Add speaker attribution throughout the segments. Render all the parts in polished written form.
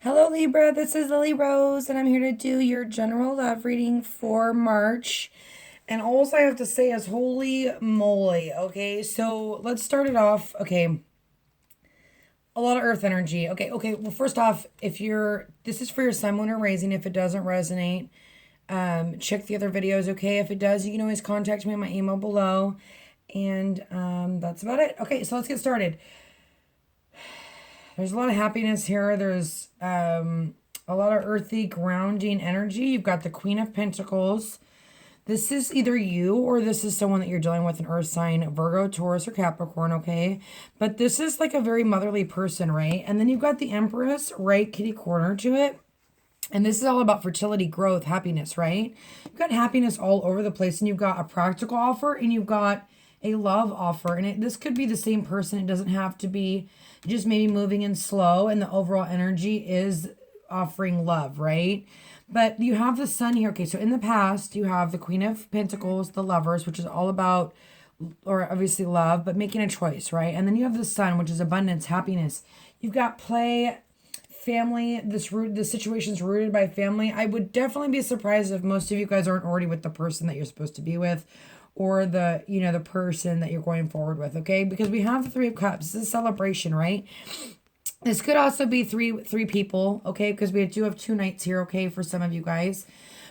Speaker 1: Hello Libra, this is Lily Rose and I'm here to do your general love reading for March. And all I have to say is holy moly, okay? So let's start it off. Okay, a lot of earth energy. Okay. Well, first off, this is for your sun, moon, or rising. If it doesn't resonate, check the other videos, okay? If it does, you can always contact me on my email below. And that's about it. Okay, so let's get started. There's a lot of happiness here. There's a lot of earthy, grounding energy. You've got the Queen of Pentacles. This is either you or this is someone that you're dealing with, an earth sign, Virgo, Taurus, or Capricorn, okay? But this is like a very motherly person, right? And then you've got the Empress, right, kitty corner to it. And this is all about fertility, growth, happiness, right? You've got happiness all over the place, and you've got a practical offer, and you've got a love offer. And this could be the same person. It doesn't have to be, just maybe moving in slow, and the overall energy is offering love, right? But you have the Sun here. Okay, so in the past, you have the Queen of Pentacles, the Lovers, which is all about, or obviously love, but making a choice, right? And then you have the Sun, which is abundance, happiness. You've got play, family. This situation's rooted by family. I would definitely be surprised if most of you guys aren't already with the person that you're supposed to be with, or the person that you're going forward with, okay? Because we have the Three of Cups. This is a celebration, right? This could also be three people, okay? Because we do have 2 nights here, okay, for some of you guys.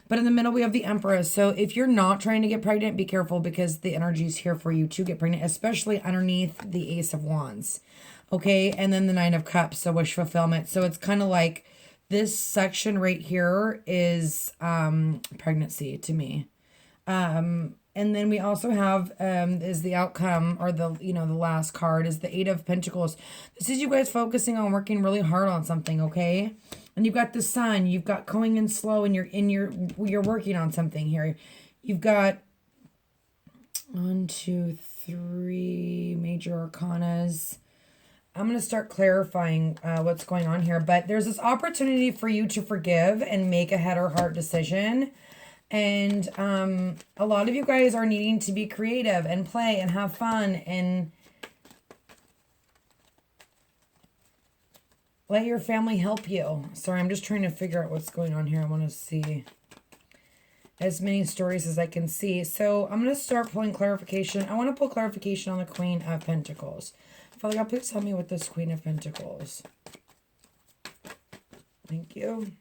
Speaker 1: But in the middle, we have the Empress. So if you're not trying to get pregnant, be careful, because the energy is here for you to get pregnant, especially underneath the Ace of Wands, okay? And then the Nine of Cups, so wish fulfillment. So it's kind of like this section right here is pregnancy to me. And then we also have is the outcome, or the last card is the Eight of Pentacles. This is you guys focusing on working really hard on something, okay? And you've got the Sun, you've got going in slow, and you're working on something here. You've got 1, 2, 3 major arcanas. I'm going to start clarifying what's going on here, but there's this opportunity for you to forgive and make a head or heart decision. And a lot of you guys are needing to be creative and play and have fun and let your family help you. Sorry, I'm just trying to figure out what's going on here. I want to see as many stories as I can see. So I'm going to start pulling clarification. I want to pull clarification on the Queen of Pentacles. Father God, please help me with this Queen of Pentacles. Thank you.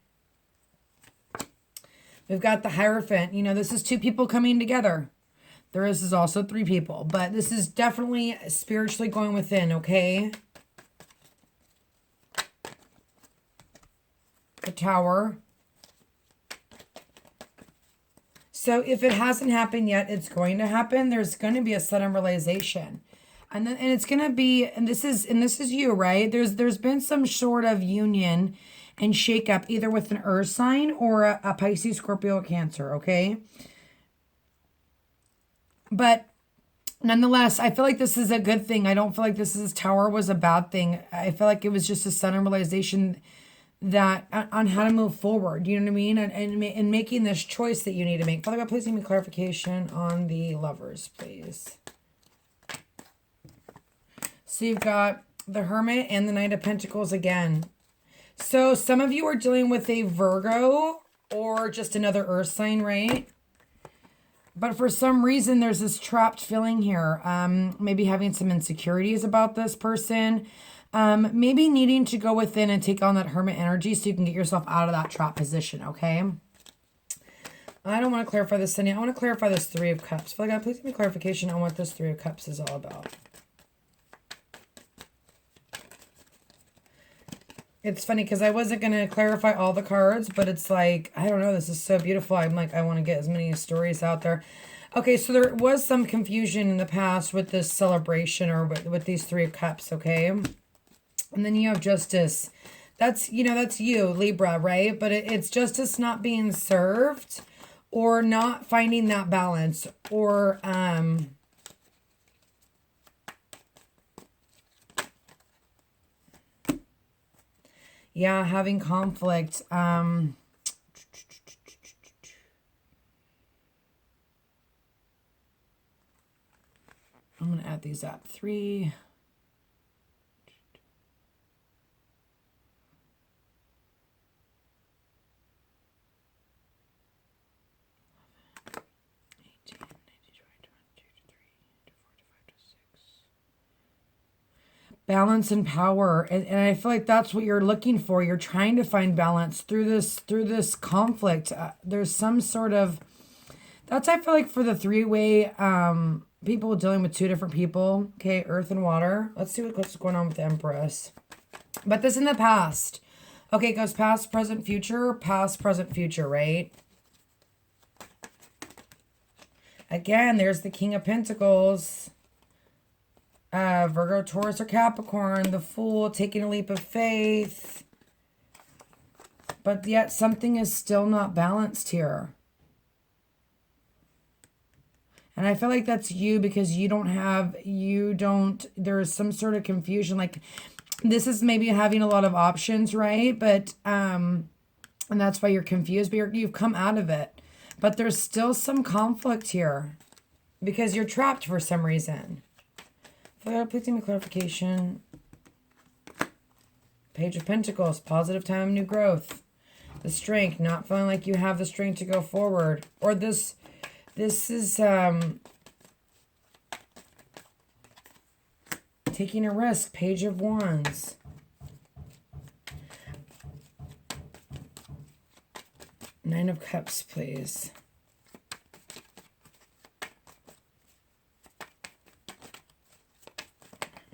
Speaker 1: We've got the Hierophant. This is 2 people coming together. This is also 3 people, but this is definitely spiritually going within, okay? The Tower. So if it hasn't happened yet, it's going to happen. There's going to be a sudden realization. And it's going to be, and this is you, right? There's been some sort of union and shake up, either with an earth sign or a Pisces, Scorpio, or Cancer, okay? But nonetheless, I feel like this is a good thing. I don't feel like Tower was a bad thing. I feel like it was just a sudden realization that on how to move forward, you know what I mean? And making this choice that you need to make. Father God, please give me clarification on the Lovers, please. So you've got the Hermit and the Knight of Pentacles again. So some of you are dealing with a Virgo or just another earth sign, right? But for some reason, there's this trapped feeling here. Maybe having some insecurities about this person. Maybe needing to go within and take on that Hermit energy so you can get yourself out of that trap position, okay? I don't want to clarify this, Cindy. I want to clarify this Three of Cups. Father God, please give me clarification on what this Three of Cups is all about. It's funny because I wasn't going to clarify all the cards, but it's like, I don't know, this is so beautiful. I'm like, I want to get as many stories out there. Okay, so there was some confusion in the past with this celebration, or with these Three of Cups, okay? And then you have Justice. That's you, Libra, right? But it's justice not being served, or not finding that balance, or yeah, having conflict. I'm going to add these up. 3. balance and power. And I feel like that's what you're looking for. You're trying to find balance through this conflict. There's some sort of, that's, I feel like, for the three-way, people dealing with two different people. Okay, earth and water. Let's see what's going on with the Empress. But this in the past. Okay, it goes past, present, future, right? Again, there's the King of Pentacles. Virgo, Taurus, or Capricorn. The Fool, taking a leap of faith. But yet something is still not balanced here. And I feel like that's you, because there's some sort of confusion. Like, this is maybe having a lot of options, right? But, and that's why you're confused, but you've come out of it. But there's still some conflict here because you're trapped for some reason. Please give me clarification. Page of Pentacles, positive time, new growth. The strength, not feeling like you have the strength to go forward. Or this is taking a risk. Page of Wands. Nine of Cups, please.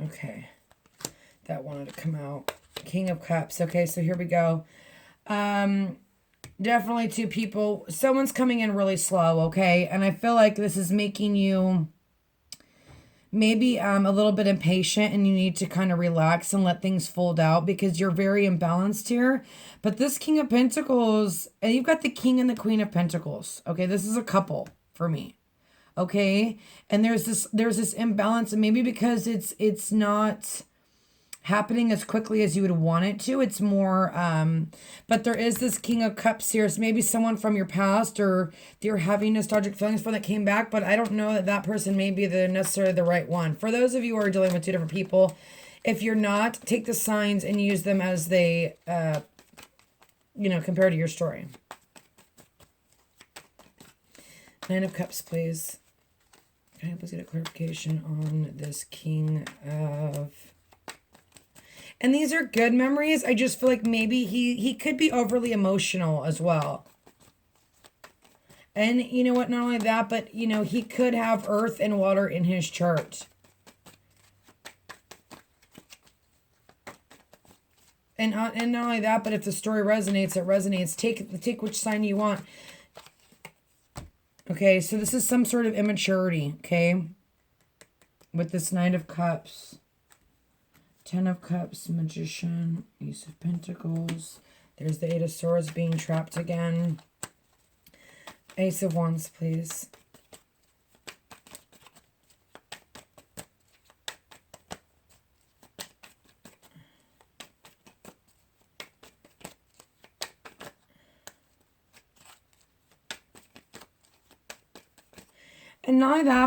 Speaker 1: Okay. That wanted to come out. King of Cups. Okay, so here we go. Definitely two people. Someone's coming in really slow, okay? And I feel like this is making you maybe a little bit impatient, and you need to kind of relax and let things fold out because you're very imbalanced here. But this King of Pentacles, and you've got the King and the Queen of Pentacles. Okay, this is a couple for me. Okay, and there's this imbalance, and maybe because it's not happening as quickly as you would want it to. It's more, but there is this King of Cups here. So maybe someone from your past, or you're having nostalgic feelings for, that came back, but I don't know that that person may be necessarily the right one. For those of you who are dealing with two different people, if you're not, take the signs and use them as they, compare to your story. Nine of Cups, please. Can I please get a clarification on this King of... And these are good memories. I just feel like maybe he could be overly emotional as well. And you know what? Not only that, but, he could have earth and water in his chart. And not only that, but if the story resonates, it resonates. Take which sign you want. Okay, so this is some sort of immaturity, okay? With this Knight of Cups. Ten of Cups, Magician, Ace of Pentacles. There's the Eight of Swords being trapped again. Ace of Wands, please. And not only that,